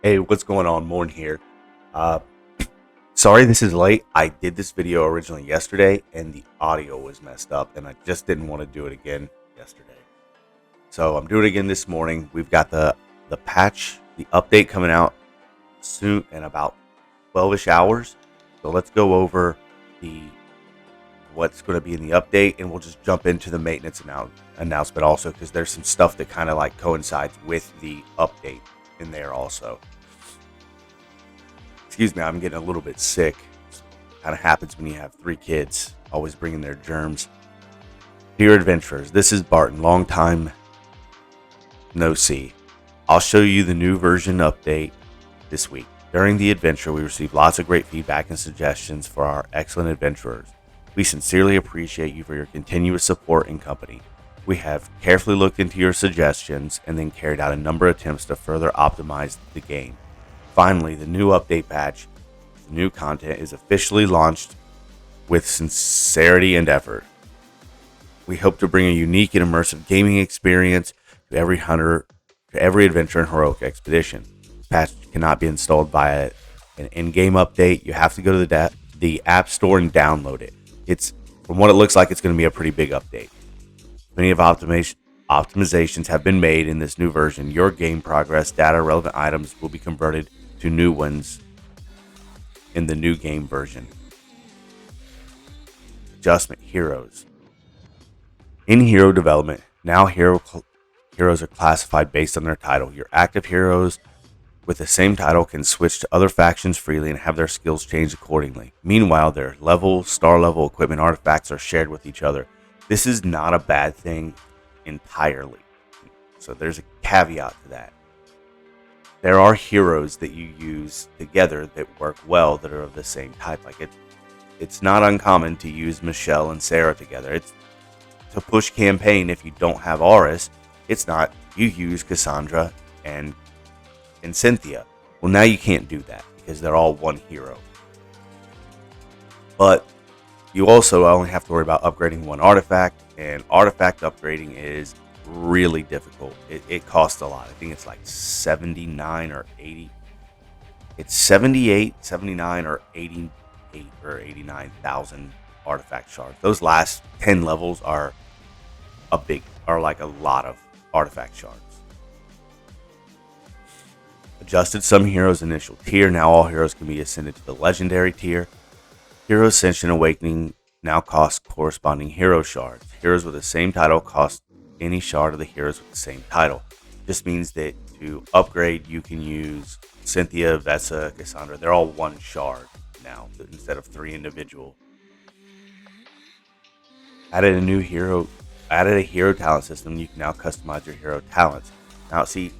Hey, what's going on? MourN here. Uh, Sorry this is late. I did this video originally yesterday and the audio was messed up and I just didn't want to do it again yesterday. So I'm doing it again this morning. We've got the patch, the update coming out soon in about 12-ish hours. So let's go over the what's going to be in the update and we'll just jump into the maintenance announcement also because there's some stuff that kind of like coincides with the update in there also. Excuse me, I'm getting a little bit sick. Kind of happens when you have 3 kids, always bringing their germs. Dear adventurers, this is Barton. Long time no see. I'll show you the new version update this week. During the adventure, we received lots of great feedback and suggestions for our excellent adventurers. We sincerely appreciate you for your continuous support and company. We have carefully looked into your suggestions and then carried out a number of attempts to further optimize the game. Finally, the new update patch, the new content is officially launched with sincerity and effort. We hope to bring a unique and immersive gaming experience to every hunter, to every adventure and heroic expedition. This patch cannot be installed via an in-game update. You have to go to the App Store and download it. It's from what it looks like, it's going to be a pretty big update. Many of optimizations have been made in this new version. Your game progress, data, relevant items will be converted to new ones in the new game version. Adjustment heroes. In hero development, now heroes are classified based on their title. Your active heroes with the same title can switch to other factions freely and have their skills changed accordingly. Meanwhile, their level, star level, equipment, artifacts are shared with each other. This is not a bad thing entirely. So there's a caveat to that. There are heroes that you use together that work well that are of the same type. Like it's not uncommon to use Michelle and Sarah together. It's to push campaign. If you don't have Aris, it's not. You use Cassandra and Cynthia. Well, now you can't do that because they're all one hero. But you also only have to worry about upgrading one artifact, and artifact upgrading is really difficult. It costs a lot. I think it's like 79 or 80. It's 78, 79 or 88 or 89,000 artifact shards. Those last 10 levels are like a lot of artifact shards. Adjusted some heroes' initial tier. Now all heroes can be ascended to the legendary tier. Hero Ascension Awakening now costs corresponding hero shards. Heroes with the same title cost any shard of the heroes with the same title. This means that to upgrade, you can use Cynthia, Vessa, Cassandra. They're all one shard now instead of 3 individual. Added a hero talent system. You can now customize your hero talents. Now, see,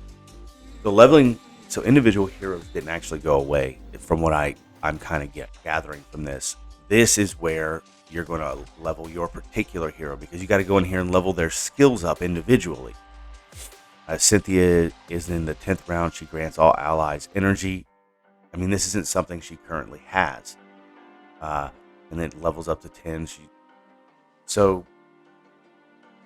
the leveling, so individual heroes didn't actually go away from what I'm kind of gathering from this. This is where you're going to level your particular hero because you got to go in here and level their skills up individually. Cynthia is in the 10th round. She grants all allies energy. I mean, this isn't something she currently has. And then levels up to 10. So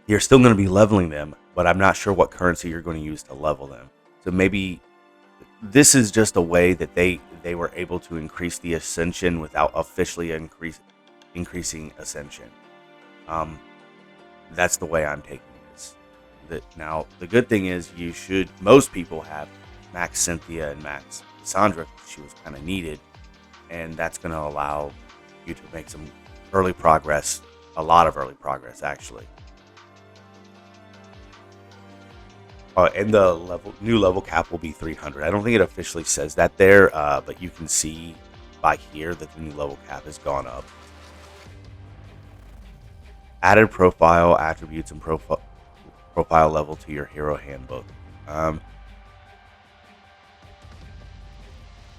you're still going to be leveling them, but I'm not sure what currency you're going to use to level them. So maybe this is just a way that they were able to increase the ascension without officially increasing ascension. That's the way I'm taking this. Now the good thing is most people have max Cynthia and max Cassandra. She was kind of needed, and that's going to allow you to make some early progress, a lot of early progress actually. And the new level cap will be 300. I don't think it officially says that there, but you can see by here that the new level cap has gone up. Added profile attributes and profile level to your hero handbook.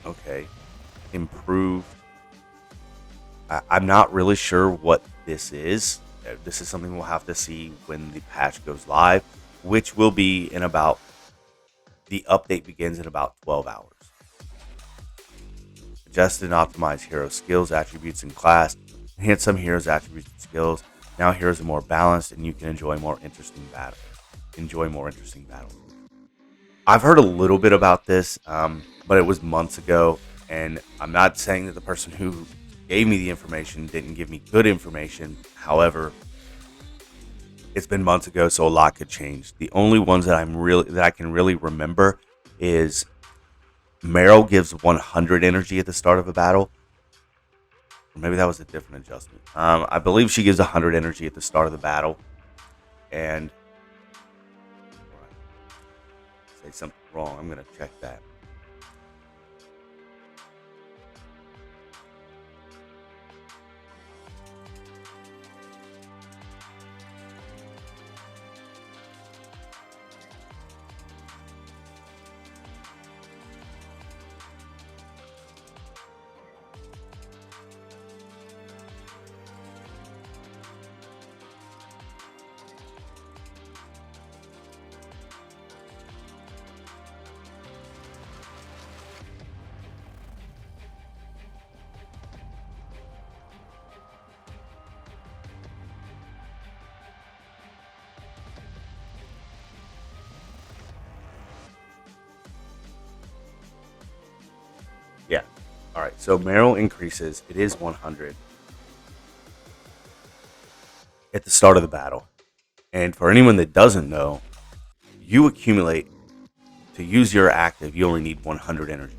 Okay. Improved. I'm not really sure what this is. This is something we'll have to see when the patch goes live, which will be the update begins in about 12 hours. Adjusted and optimized hero skills, attributes, and class. Enhance some heroes' attributes and skills. Now heroes are more balanced and you can enjoy more interesting battles. I've heard a little bit about this. but it was months ago. And I'm not saying that the person who gave me the information didn't give me good information. However, it's been months ago, so a lot could change. The only ones that I can really remember is Meryl gives 100 energy at the start of a battle. Or maybe that was a different adjustment. I believe she gives 100 energy at the start of the battle. And say something wrong, I'm going to check that. Yeah. All right. So Meryl increases. It is 100 at the start of the battle. And for anyone that doesn't know, you accumulate to use your active. You only need 100 energy.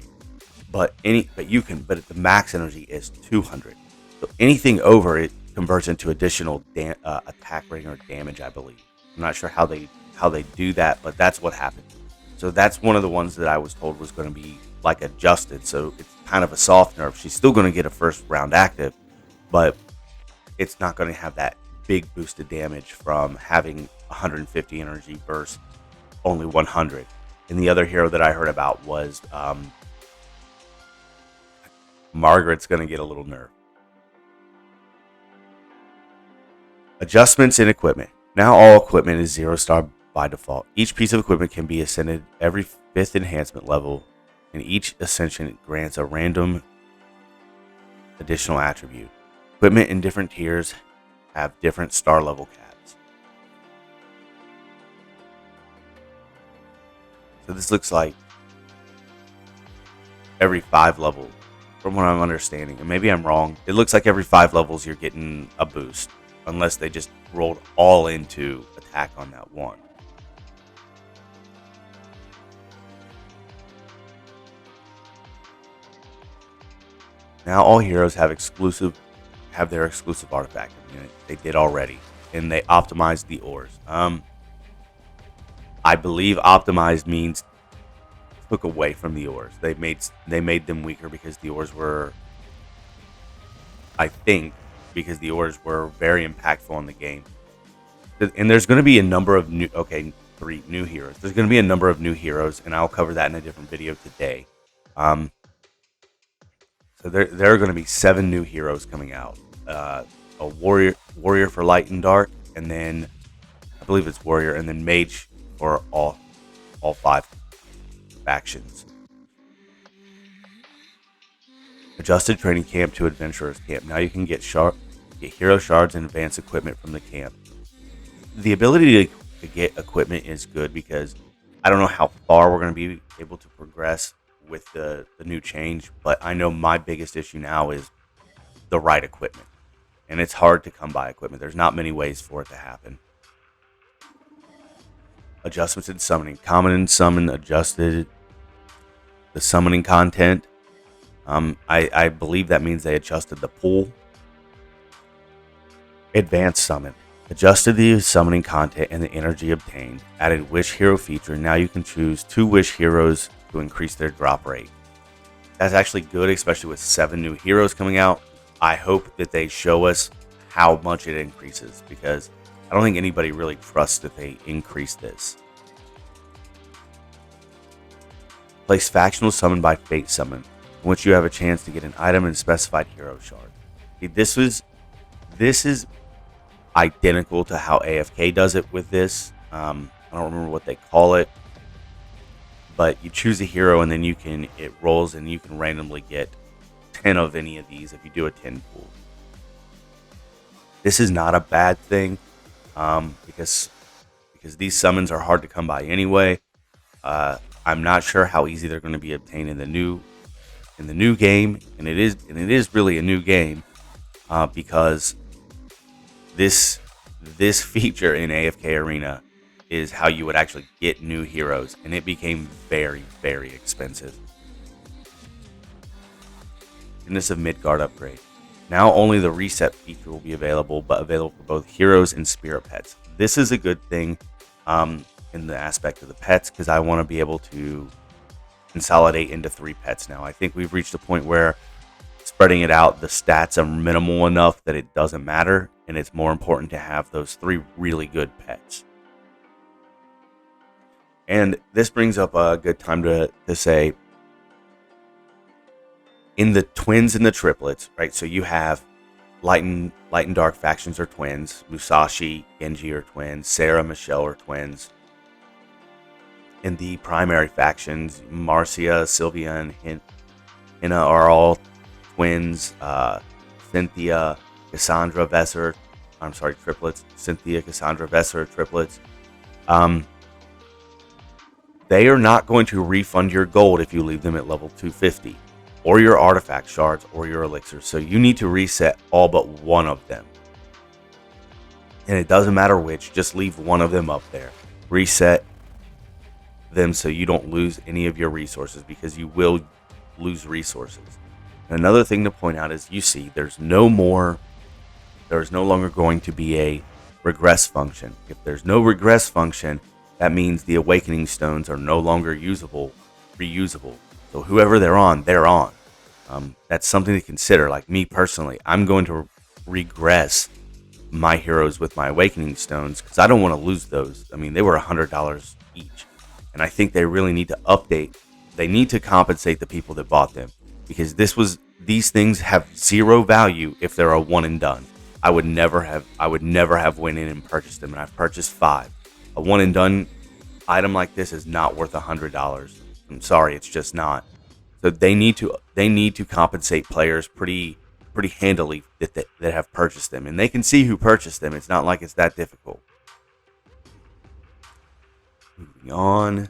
But the max energy is 200. So anything over it converts into additional attack rating or damage, I believe. I'm not sure how they do that, but that's what happened. So that's one of the ones that I was told was going to be like adjusted. So it's kind of a soft nerf. She's still going to get a first round active, but it's not going to have that big boosted damage from having 150 energy versus only 100. And the other hero that I heard about was Margaret's going to get a little nerf. Adjustments in equipment. Now all equipment is 0-star by default. Each piece of equipment can be ascended every 5th enhancement level, and each ascension grants a random additional attribute. Equipment in different tiers have different star level caps. So this looks like every 5 levels, from what I'm understanding, and maybe I'm wrong. It looks like every 5 levels you're getting a boost, unless they just rolled all into attack on that one. Now all heroes have their exclusive artifact. They did already, and they optimized the ores. I believe optimized means took away from the ores. They made them weaker because the ores were, I think, because the ores were very impactful on the game. And there's going to be a number of 3 new heroes. There's going to be a number of new heroes, and I'll cover that in a different video today. So there are going to be 7 new heroes coming out. A warrior for light and dark, and then I believe it's warrior, and then mage for all 5 factions. Adjusted training camp to adventurers camp. Now you can get hero shards and advanced equipment from the camp. The ability to get equipment is good because I don't know how far we're going to be able to progress with the new change, but I know my biggest issue now is the right equipment, and it's hard to come by equipment. There's not many ways for it to happen. Adjustments in summoning. Common and summon adjusted the summoning content. I believe that means they adjusted the pool. Advanced summon. Adjusted the summoning content and the energy obtained. Added wish hero feature. Now you can choose 2 wish heroes to increase their drop rate. That's actually good, especially with 7 new heroes coming out. I hope that they show us how much it increases, because I don't think anybody really trusts that they increase this. Place factional summon by fate summon, in which you have a chance to get an item and specified hero shard. See, this is identical to how AFK does it with this. I don't remember what they call it, but you choose a hero and then it rolls and you can randomly get 10 of any of these if you do a 10 pool. This is not a bad thing, because these summons are hard to come by anyway. I'm not sure how easy they're going to be obtained in the new game, and it is really a new game, because this feature in AFK Arena is how you would actually get new heroes, and it became very, very expensive. Goodness of Midgard upgrade. Now only the reset feature will be available, but available for both heroes and spirit pets. This is a good thing in the aspect of the pets, because I want to be able to consolidate into 3 pets now. I think we've reached a point where spreading it out, the stats are minimal enough that it doesn't matter, and it's more important to have those 3 really good pets. And this brings up a good time to say, in the twins and the triplets, right? So you have light and dark factions are twins. Musashi, Genji are twins. Sarah, Michelle are twins. In the primary factions, Marcia, Sylvia, and Hina are all twins. Cynthia, Cassandra, Vesser. I'm sorry, triplets. Cynthia, Cassandra, Vesser, triplets. They are not going to refund your gold if you leave them at level 250, or your artifact shards, or your elixirs. So you need to reset all but one of them. And it doesn't matter which, just leave one of them up there. Reset them so you don't lose any of your resources, because you will lose resources. And another thing to point out is, you see, there's no longer going to be a regress function. If there's no regress function, that means the awakening stones are no longer reusable. So whoever they're on, they're on. That's something to consider. Like me personally, I'm going to regress my heroes with my awakening stones, because I don't want to lose those. I mean, they were $100 each. And I think they really need to update. They need to compensate the people that bought them, because these things have 0 value if they're a one and done. I would never have went in and purchased them, and I've purchased 5. A one and done item like this is not worth $100. I'm sorry, it's just not. So they need to compensate players pretty handily that have purchased them, and they can see who purchased them. It's not like it's that difficult. Moving on,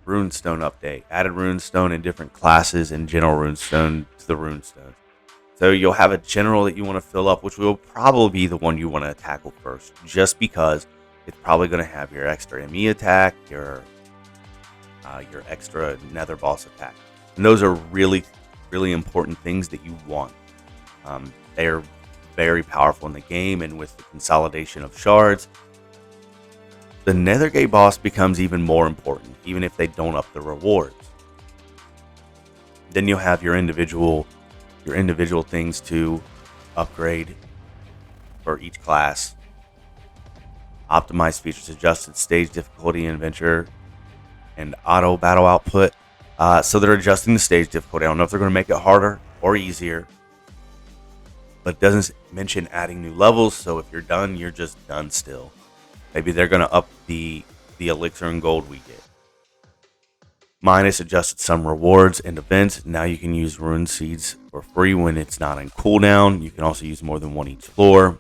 Runestone update. Added Runestone in different classes and general Runestone to the Runestone. So you'll have a general that you want to fill up, which will probably be the one you want to tackle first, just because it's probably going to have your extra ME attack, your extra Nether Boss attack. And those are really, really important things that you want. They are very powerful in the game, and with the consolidation of shards, the Nethergate boss becomes even more important, even if they don't up the rewards. Then you'll have your individual things to upgrade for each class. Optimized features, adjusted stage difficulty and adventure, and auto battle output. So they're adjusting the stage difficulty. I don't know if they're going to make it harder or easier, but it doesn't mention adding new levels. So if you're done, you're just done still. Maybe they're going to up the elixir and gold we get. Minus adjusted some rewards and events. Now you can use rune seeds for free when it's not on cooldown. You can also use more than one each floor.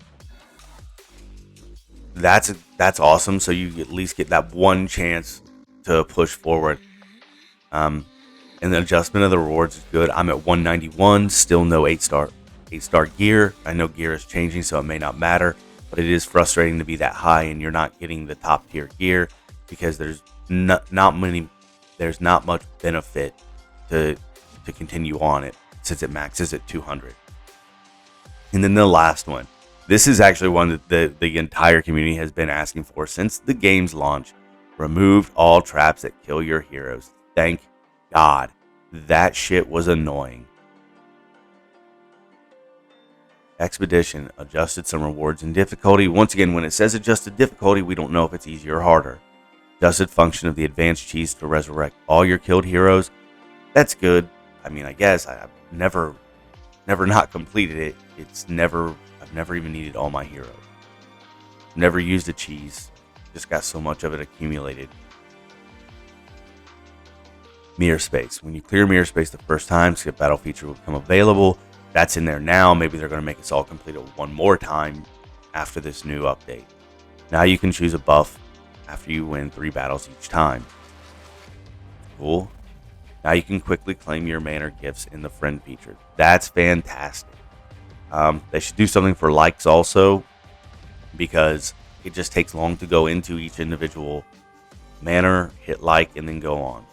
That's awesome. So you at least get that one chance to push forward. And the adjustment of the rewards is good. I'm at 191, still no 8-star gear. I know gear is changing, so it may not matter, but it is frustrating to be that high and you're not getting the top tier gear, because there's not much benefit to continue on it, since it maxes at 200. And then the last one. This is actually one that the entire community has been asking for since the game's launch. Removed all traps that kill your heroes. Thank God. That shit was annoying. Expedition. Adjusted some rewards and difficulty. Once again, when it says adjusted difficulty, we don't know if it's easier or harder. Adjusted function of the advanced cheese to resurrect all your killed heroes. That's good. I mean, I guess I've never not completed it. I've never even needed all my heroes. Never used a cheese. Just got so much of it accumulated. Mirror space. When you clear mirror space the first time, skip battle feature will become available. That's in there now. Maybe they're going to make us all complete it one more time after this new update. Now you can choose a buff after you win 3 battles each time. cool. Now you can quickly claim your mana gifts in the friend feature. That's fantastic. They should do something for likes also, because it just takes long to go into each individual manor, hit like, and then go on.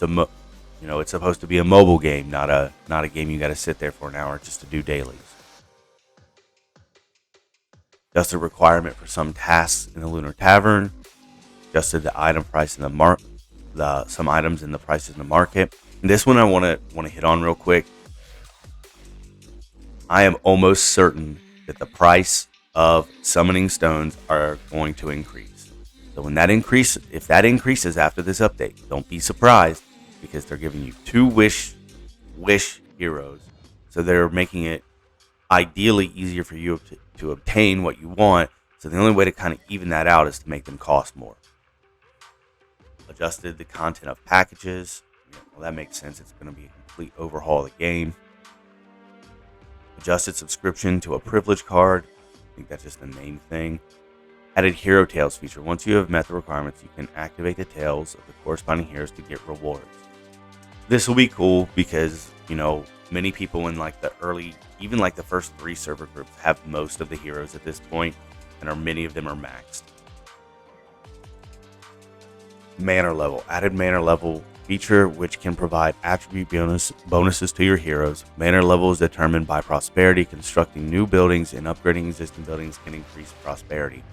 It's supposed to be a mobile game, not a game you got to sit there for an hour just to do dailies. Just a requirement for some tasks in the Lunar Tavern. Adjusted the item price in some items in the prices in the market. And this one I want to hit on real quick. I am almost certain that the price of summoning stones are going to increase. So if that increases after this update, don't be surprised, because they're giving you 2 wish heroes. So they're making it ideally easier for you to obtain what you want. So the only way to kind of even that out is to make them cost more. Adjusted the content of packages. Well, that makes sense. It's going to be a complete overhaul of the game. Adjusted subscription to a privilege card. I think that's just the main thing. Added hero tails feature. Once you have met the requirements, you can activate the tails of the corresponding heroes to get rewards. This will be cool because, many people in even the first 3 server groups have most of the heroes at this point, and many of them are maxed. Manor level. Added manor level feature, which can provide attribute bonuses to your heroes. Manor level is determined by prosperity. Constructing new buildings and upgrading existing buildings can increase prosperity.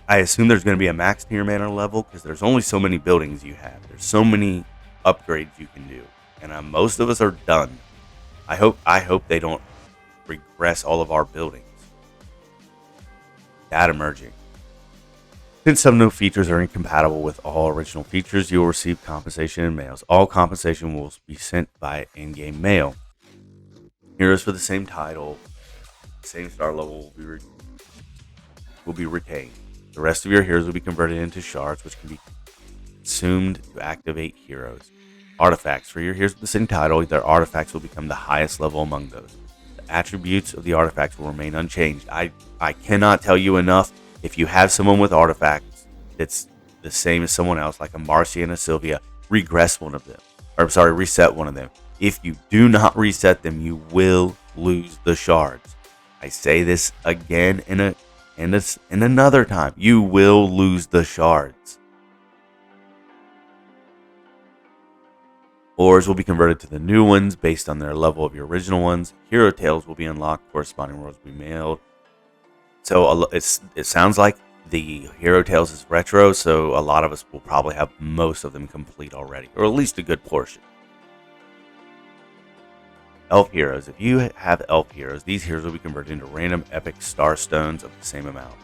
I assume there's going to be a max to your manor level, because there's only so many buildings you have. There's so many upgrades you can do, and most of us are done. I hope they don't regress all of our buildings. Data merging. Since some new features are incompatible with all original features, you will receive compensation in mails. All compensation will be sent by in-game mail. Heroes for the same title, same star level will be retained. The rest of your heroes will be converted into shards, which can be consumed to activate heroes. Artifacts. For your heroes with the same title, their artifacts will become the highest level among those. The attributes of the artifacts will remain unchanged. I cannot tell you enough. If you have someone with artifacts that's the same as someone else, like a Marcia and a Sylvia, reset one of them. If you do not reset them, you will lose the shards. I say this again and another time. You will lose the shards. Ores will be converted to the new ones based on their level of your original ones. Hero tails will be unlocked. Corresponding rolls will be mailed. So it sounds like the Hero Tales is retro, so a lot of us will probably have most of them complete already, or at least a good portion. Elf Heroes. If you have Elf Heroes, these heroes will be converted into random epic star stones of the same amount.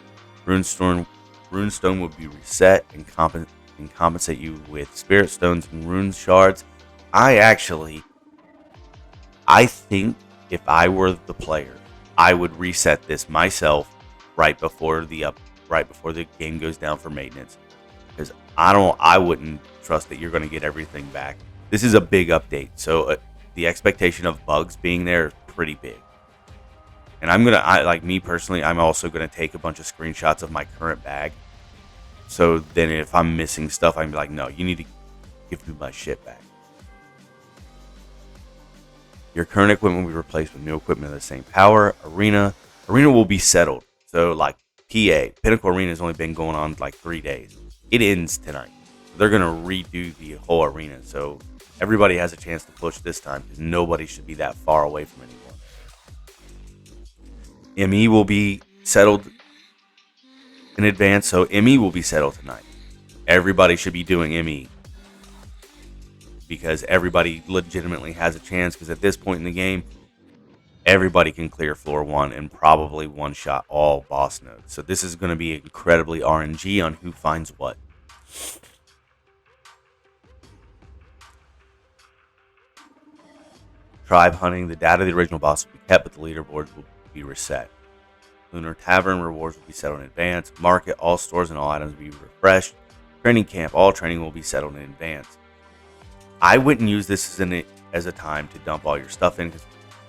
Runestone will be reset and compensate you with spirit stones and rune shards. I think if I were the player, I would reset this myself right before the game goes down for maintenance, because I wouldn't trust that you're going to get everything back. This is a big update, so the expectation of bugs being there is pretty big. And me personally, I'm also gonna take a bunch of screenshots of my current bag, so then if I'm missing stuff, I'm like, no, you need to give me my shit back. Your current equipment will be replaced with new equipment of the same power. Arena will be settled. So Pinnacle Arena has only been going on 3 days. It ends tonight. They're going to redo the whole arena. So everybody has a chance to push this time, because nobody should be that far away from anyone. ME will be settled in advance. So ME will be settled tonight. Everybody should be doing ME, because everybody legitimately has a chance, because at this point in the game, everybody can clear floor 1 and probably one-shot all boss nodes. So this is going to be incredibly RNG on who finds what. Tribe hunting. The data of the original boss will be kept, but the leaderboards will be reset. Lunar Tavern rewards will be settled in advance. Market. All stores and all items will be refreshed. Training camp. All training will be settled in advance. I wouldn't use this as a time to dump all your stuff in,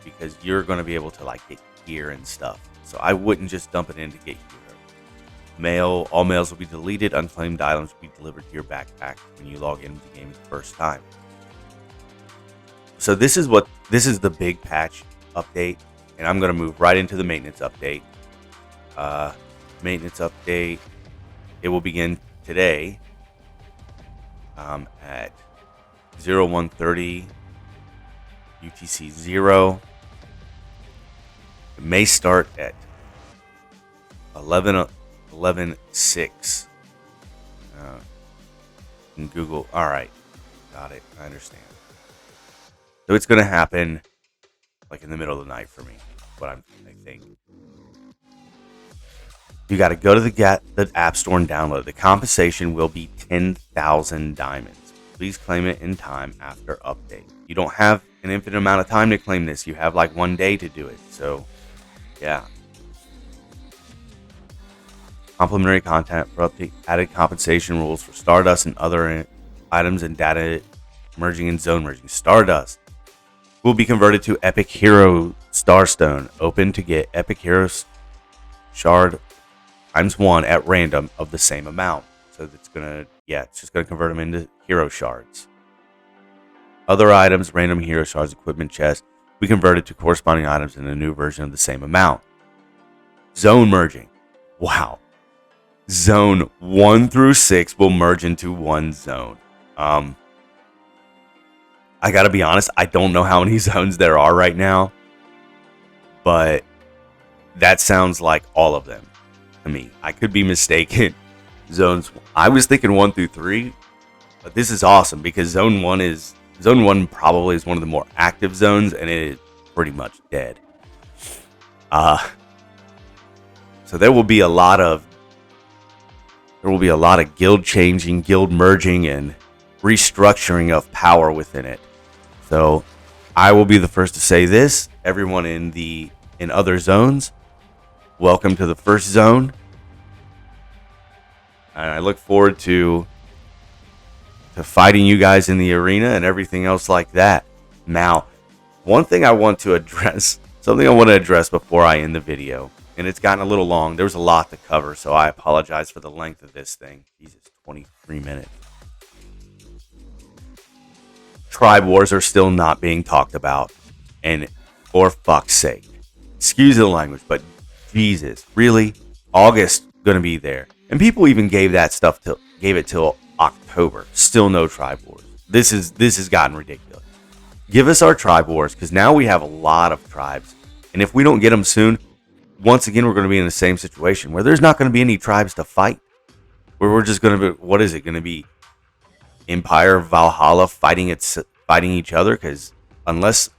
because you're going to be able to get gear and stuff. So I wouldn't just dump it in to get hero. Mail, all mails will be deleted. Unclaimed items will be delivered to your backpack when you log into the game the first time. So this is the big patch update, and I'm going to move right into the maintenance update. Maintenance update, it will begin today at 0130 UTC 0. It may start at 11:6. In Google. All right, got it. I understand. So it's going to happen like in the middle of the night for me. What I think. You got to go to the App Store and download. The compensation will be 10,000 diamonds. Please claim it in time after update. You don't have an infinite amount of time to claim this. You have like 1 day to do it. So, yeah. Complimentary content for update. Added compensation rules for Stardust and other items and data merging and zone merging. Stardust will be converted to Epic Hero Starstone. Open to get Epic Hero Shard ×1 at random of the same amount. So it's just gonna convert them into hero shards. Other items, random hero shards, equipment chest, we converted to corresponding items in a new version of the same amount. Zone merging. Wow. Zone 1 through 6 will merge into one zone. I gotta be honest, I don't know how many zones there are right now, but that sounds like all of them to me. I could be mistaken. Zones, I was thinking 1 through 3, but this is awesome because Zone 1 probably is one of the more active zones, and it is pretty much dead. So there will be a lot of guild changing, guild merging, and restructuring of power within it. So I will be the first to say this. Everyone in other zones, welcome to the first zone. And I look forward to fighting you guys in the arena and everything else like that. Now, something I want to address before I end the video, and it's gotten a little long. There's a lot to cover, so I apologize for the length of this thing. Jesus, 23 minutes. Tribe wars are still not being talked about, and for fuck's sake, excuse the language, but Jesus, really? August gonna be there, and people even gave it till October. Still no tribe wars. This has gotten ridiculous. Give us our tribe wars, because now we have a lot of tribes, and if we don't get them soon, once again we're going to be in the same situation where there's not going to be any tribes to fight. Where we're just going to be, what is it going to be? Empire, Valhalla fighting each other? Because unless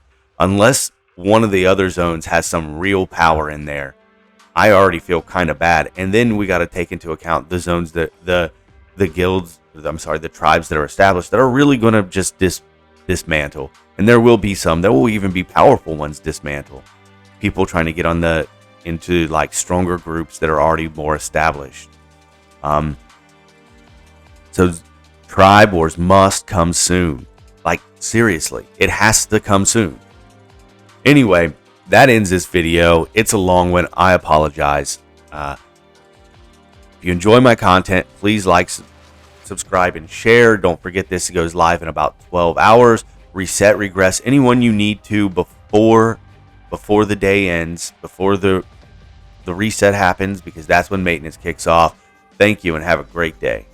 one of the other zones has some real power in there, I already feel kind of bad. And then we got to take into account the zones that the tribes that are established that are really going to just dismantle. And there will even be powerful ones dismantle. People trying to get into like stronger groups that are already more established. So tribe wars must come soon. Like, seriously, it has to come soon. Anyway, that ends this video. It's a long one. I apologize. If you enjoy my content, please like, subscribe, and share. Don't forget this goes live in about 12 hours. Reset, regress, anyone you need to before the day ends, before the reset happens, because that's when maintenance kicks off. Thank you and have a great day.